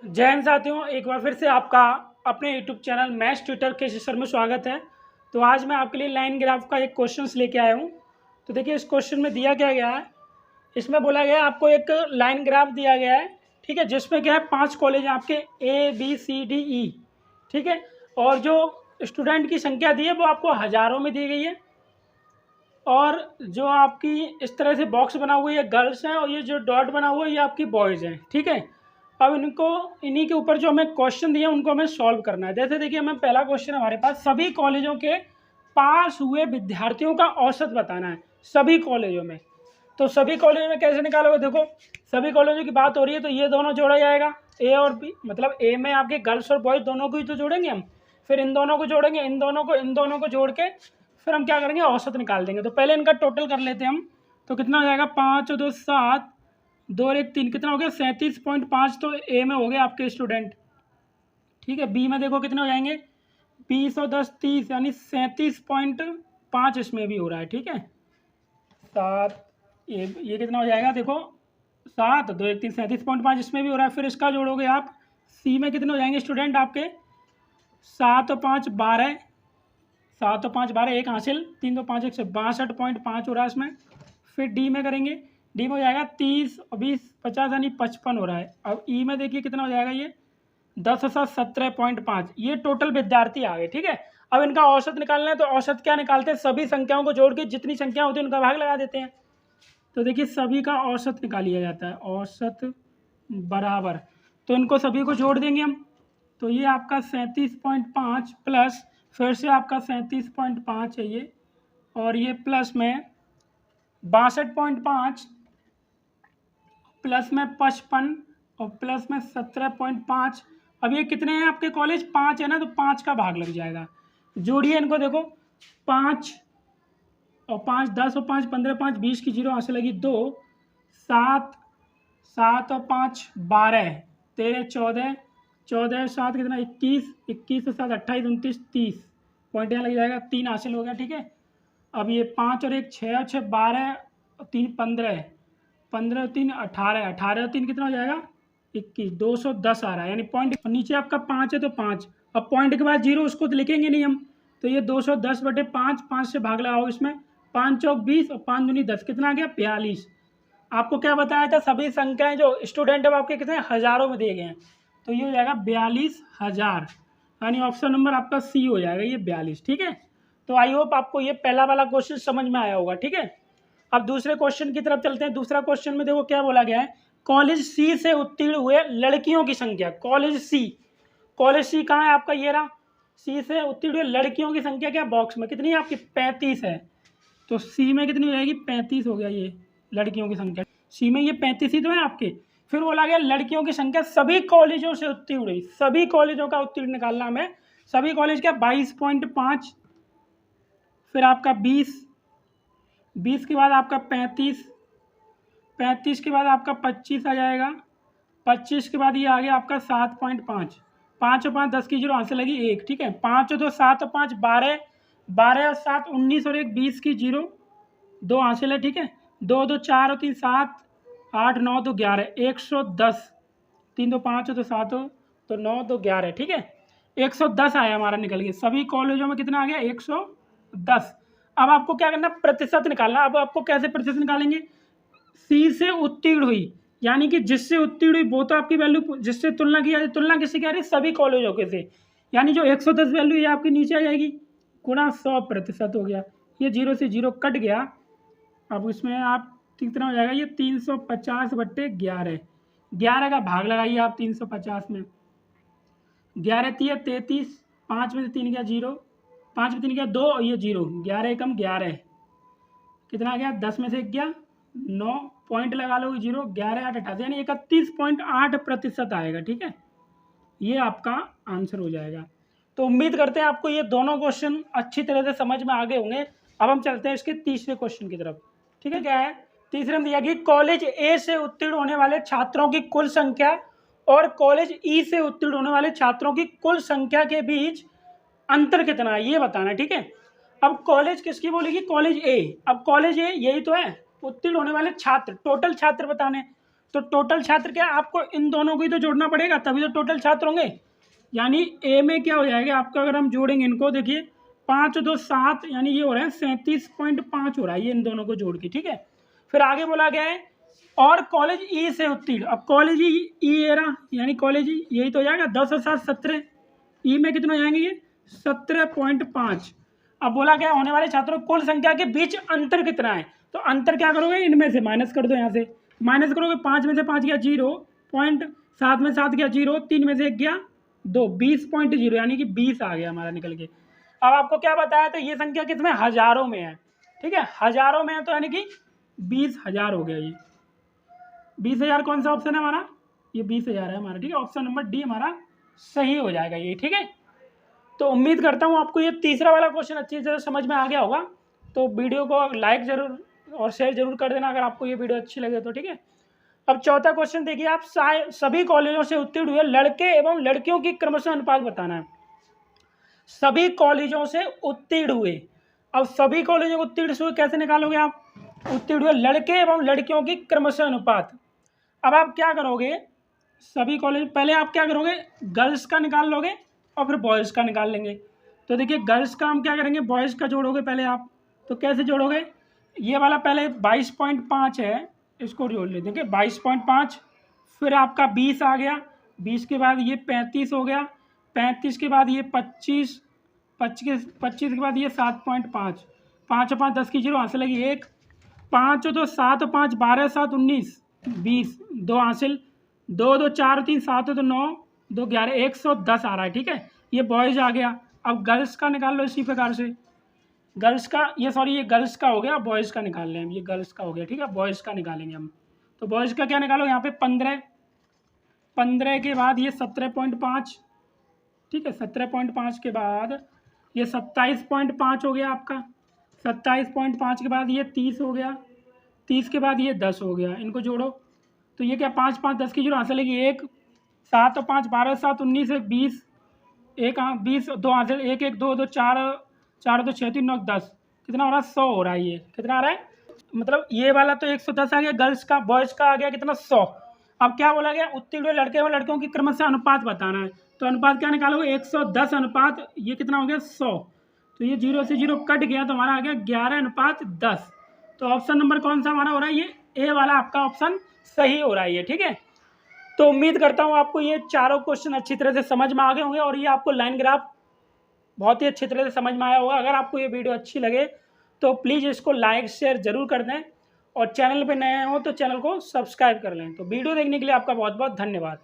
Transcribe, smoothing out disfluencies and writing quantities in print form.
जय हिंद साथियों, एक बार फिर से आपका अपने यूट्यूब चैनल मैथ्स ट्यूटर के सेशन में स्वागत है। तो आज मैं आपके लिए लाइन ग्राफ का एक क्वेश्चंस लेके आया हूँ। तो देखिए इस क्वेश्चन में दिया क्या गया है, इसमें बोला गया है आपको एक लाइन ग्राफ दिया गया है, ठीक है, जिसमें क्या है 5 कॉलेज हैं आपके ABCDE, ठीक है। और जो स्टूडेंट की संख्या दी है वो आपको हज़ारों में दी गई है। और जो आपकी इस तरह से बॉक्स बना हुआ है ये गर्ल्स हैं और ये जो डॉट बना हुआ है ये आपकी बॉयज़ हैं, ठीक है। अब इन्हीं के ऊपर जो हमें क्वेश्चन दिए उनको हमें सॉल्व करना है। जैसे देखिए हमें पहला क्वेश्चन हमारे पास सभी कॉलेजों के पास हुए विद्यार्थियों का औसत बताना है सभी कॉलेजों में। तो सभी कॉलेजों में कैसे निकालोगे, देखो सभी कॉलेजों की बात हो रही है तो ये दोनों जोड़ा जाएगा ए और बी, मतलब ए में आपके गर्ल्स और बॉयज़ दोनों को ही तो जोड़ेंगे हम, फिर इन दोनों को जोड़ेंगे, इन दोनों को जोड़ के फिर हम क्या करेंगे औसत निकाल देंगे। तो पहले इनका टोटल कर लेते हैं हम। तो कितना हो जाएगा 5 और 2 7, 2 और 1 3, कितना हो गया 37.5। तो ए में हो गए आपके स्टूडेंट, ठीक है। बी में देखो कितने हो जाएंगे 20 और 10 30, यानी 37.5 इसमें भी हो रहा है, ठीक है। 7 ये कितना हो जाएगा देखो 7 2 1 3 37.5 इसमें भी हो रहा है। फिर इसका जोड़ोगे आप, सी में कितने हो जाएंगे स्टूडेंट आपके 7 और 5 12, 7 और 5 12, 1 हासिल, 3 और 5 162.5 हो रहा है इसमें। फिर डी में करेंगे, डी में हो जाएगा 30 और 20 50, यानी 55 हो रहा है। अब ई में देखिए कितना हो जाएगा ये 10 और 7 17.5। ये टोटल विद्यार्थी आ गए, ठीक है। अब इनका औसत निकालना है तो औसत क्या निकालते हैं, सभी संख्याओं को जोड़ के जितनी संख्या होती है उनका भाग लगा देते हैं। तो देखिए सभी का औसत निकालिया जाता है, औसत बराबर, तो इनको सभी को जोड़ देंगे हम। तो ये आपका 37.5 प्लस फिर से आपका 37.5 है ये, और ये प्लस में 62.5 प्लस में 55 और प्लस में 17.5। अब ये कितने हैं आपके कॉलेज 5 है ना, तो 5 का भाग लग जाएगा। जोड़िए इनको, देखो 5 और 5 10 और 5 15, 5 20 की 0 यहाँ से लगी 2, 7 7 और 5 12 13 14 14 7 कितना 21 21 और 7 28 29 30 पॉइंट यहाँ लग जाएगा, 3 हासिल हो गया, ठीक है। अब ये 5 और 1 6 और 6 12 और 3 15 15 और 3 18 18 और 3 कितना हो जाएगा 21 210 आ रहा है, यानी पॉइंट नीचे आपका 5 है तो 5। अब पॉइंट के बाद 0 उसको तो लिखेंगे नहीं हम, तो ये 210/5, 5 से भाग लगाओ इसमें, 5 चौक 20 और 5 दूनी 10, कितना आ गया 42। आपको क्या बताया था सभी संख्याएं जो स्टूडेंट है आपके कितने हज़ारों में दिए गए हैं, तो ये हो जाएगा 42,000, यानी ऑप्शन नंबर आपका सी हो जाएगा ये 42, ठीक है। तो आई होप आपको ये पहला वाला क्वेश्चन समझ में आया होगा, ठीक है। अब दूसरे क्वेश्चन की तरफ चलते हैं। दूसरा क्वेश्चन में देखो क्या बोला गया है, कॉलेज सी से उत्तीर्ण हुए लड़कियों की संख्या, कॉलेज सी कहाँ है आपका, ये रहा, सी से उत्तीर्ण हुए लड़कियों की संख्या क्या बॉक्स में कितनी है आपकी 35 है। तो सी में कितनी हो जाएगी 35 हो गया, ये लड़कियों की संख्या सी में ये 35 ही तो है आपके। फिर बोला गया लड़कियों की संख्या सभी कॉलेजों से उत्तीर्ण हुई, सभी कॉलेजों का उत्तीर्ण निकालना हमें, सभी कॉलेज क्या 22.5, फिर आपका 20 के बाद आपका 35 के बाद आपका 25 आ जाएगा, 25 के बाद ये आ गया आपका 7.5, 5 और 5 10 की 0 यहाँ से लगी 1, ठीक है। 5 और 2 7 और 5 12, 12 और 7 19 और 1 20 की 0 2 हासिल है, ठीक है। 2 2 4 और 3 7 8 9 2 11 110, 3 2 5 तो 7 हो तो 9 2 11, ठीक है। 110 आया हमारा निकल गया, सभी कॉलेजों में कितना आ गया 110। अब आपको क्या करना प्रतिशत निकालना। अब आपको कैसे प्रतिशत निकालेंगे, सी से उत्तीर्ण हुई, यानी कि जिससे उत्तीर्ण हुई वो तो आपकी वैल्यू, जिससे तुलना की जाती, तुलना किससे कह रही है सभी कॉलेजों के से, यानी जो 110 वैल्यू ये आपकी नीचे आ जाएगी, गुणा 100% हो गया, ये 0 से 0 कट गया। अब इसमें आप कितना हो जाएगा ये 350/11, 11 का भाग लगाइए आप 350 में, 11 3 33, 5 में से 3 गया 0, 5 में 3 गया 2 और ये 0, 11 कम 11 कितना आ गया 10 में से 1 गया 9, पॉइंट लगा लो 0, 11 8 88, यानी 31.8% आएगा, ठीक है। ये आपका आंसर हो जाएगा। तो उम्मीद करते हैं आपको ये दोनों क्वेश्चन अच्छी तरह से समझ में आ गए होंगे। अब हम चलते हैं इसके तीसरे क्वेश्चन की तरफ, ठीक है। क्या है तीसरे में दिया कि कॉलेज ए से उत्तीर्ण होने वाले छात्रों की कुल संख्या और कॉलेज ई से उत्तीर्ण होने वाले छात्रों की कुल संख्या के बीच अंतर कितना है ये बताना है, ठीक है। अब कॉलेज किसकी बोलेगी, कॉलेज ए। अब कॉलेज ए यही तो है उत्तीर्ण होने वाले छात्र, टोटल छात्र बताने, तो टोटल छात्र क्या, आपको इन दोनों को ही तो जोड़ना पड़ेगा, तभी तो टोटल छात्र होंगे। यानी ए में क्या हो जाएगा आपका, अगर हम जोड़ेंगे इनको, देखिए 5 2 7, यानी ये हो रहा है 37.5 हो रहा है ये इन दोनों को जोड़ के, ठीक है। फिर आगे बोला गया है और कॉलेज ई से उत्तीर्ण। अब कॉलेज ई एरा यानी कॉलेज ई, यही तो हो जाएगा 10 और 7 17, ई में कितने हो जाएंगे ये 17.5। अब बोला गया होने वाले छात्रों कुल संख्या के बीच अंतर कितना है, तो अंतर क्या करोगे, इनमें से माइनस कर दो, यहाँ से माइनस करोगे, 5 में से 5 गया 0 पॉइंट, 7 में 7 गया 0, 3 में से 1 गया 2, 20.0 यानी कि 20 आ गया हमारा निकल के। अब आपको क्या बताया, तो ये संख्या कितने हजारों में है, ठीक है, हजारों में है, तो यानी कि 20,000 हो गया ये 20,000। कौन सा ऑप्शन है हमारा, ये 20,000 है हमारा, ठीक है, ऑप्शन नंबर डी हमारा सही हो जाएगा ये, ठीक है। तो उम्मीद करता हूँ आपको ये तीसरा वाला क्वेश्चन अच्छी तरह समझ में आ गया होगा। तो वीडियो को लाइक जरूर और शेयर जरूर कर देना अगर आपको ये वीडियो अच्छी लगे तो, ठीक है। अब चौथा क्वेश्चन देखिए, आप सभी कॉलेजों से उत्तीर्ण हुए लड़के एवं लड़कियों की क्रमशः अनुपात बताना है। सभी कॉलेजों से उत्तीर्ण हुए, अब सभी कॉलेजों को उत्तीर्ण हुए कैसे निकालोगे आप, उत्तीर्ण हुए लड़के एवं लड़कियों की क्रमशः अनुपात। अब आप क्या करोगे, सभी कॉलेज, पहले आप क्या करोगे, गर्ल्स का निकाल लोगे और फिर बॉयज़ का निकाल लेंगे। तो देखिए गर्ल्स का हम क्या करेंगे, बॉयज़ का जोड़ोगे पहले आप, तो कैसे जोड़ोगे, ये वाला पहले 22.5 है, इसको जोड़ लेते हैं, देखिए 22.5, फिर आपका 20 आ गया, 20 के बाद ये 35 हो गया, 35 के बाद ये 25, 25 के बाद ये 7.5, 5 और 5 10 की जीरो हासिल लगी 1, 5 तो 7 और 5 12 7 19 20, 2 हासिल, 2 2 4 3 7 तो 9 2 11 110 आ रहा है, ठीक है, ये बॉयज़ आ गया। अब गर्ल्स का निकाल लो इसी प्रकार से, गर्ल्स का ये सॉरी ये गर्ल्स का हो गया, बॉयज़ का निकाल लें हम, ये गर्ल्स का हो गया, ठीक है, बॉयज़ का निकालेंगे हम। तो बॉयज़ का क्या निकालो, यहाँ पे 15 के बाद ये 17.5, ठीक है, 17.5 के बाद ये 27.5 हो गया आपका, 27.5 के बाद ये 30 हो गया, 30 के बाद ये 10 हो गया, इनको जोड़ो तो ये क्या 5 5 10 की जीरो हासिल लगी 1, 7 और 5 12 7 19 1 20, 1 20 2 हासिल 1 1 2 2 4 4 2 6 3 9 10, कितना हो रहा है 100 हो रहा है, ये कितना आ रहा है, मतलब ये वाला तो 110 आ गया गर्ल्स का, बॉयज़ का आ गया कितना 100। अब क्या बोला गया, उत्तीर्ण हुए लड़के और लड़कियों की क्रमशः अनुपात बताना है। तो अनुपात क्या निकालोगे, 110 अनुपात ये कितना हो गया 100, तो ये 0 से 0 कट गया तो हमारा आ गया 11:10। तो ऑप्शन नंबर कौन सा हमारा हो रहा है, ये ए वाला आपका ऑप्शन सही हो रहा है ये, ठीक है। तो उम्मीद करता हूँ आपको ये चारों क्वेश्चन अच्छी तरह से समझ में आ गए होंगे और ये आपको लाइन ग्राफ बहुत ही अच्छी तरह से समझ में आया होगा। अगर आपको ये वीडियो अच्छी लगे तो प्लीज़ इसको लाइक शेयर जरूर कर दें और चैनल पे नए हो तो चैनल को सब्सक्राइब कर लें। तो वीडियो देखने के लिए आपका बहुत बहुत धन्यवाद।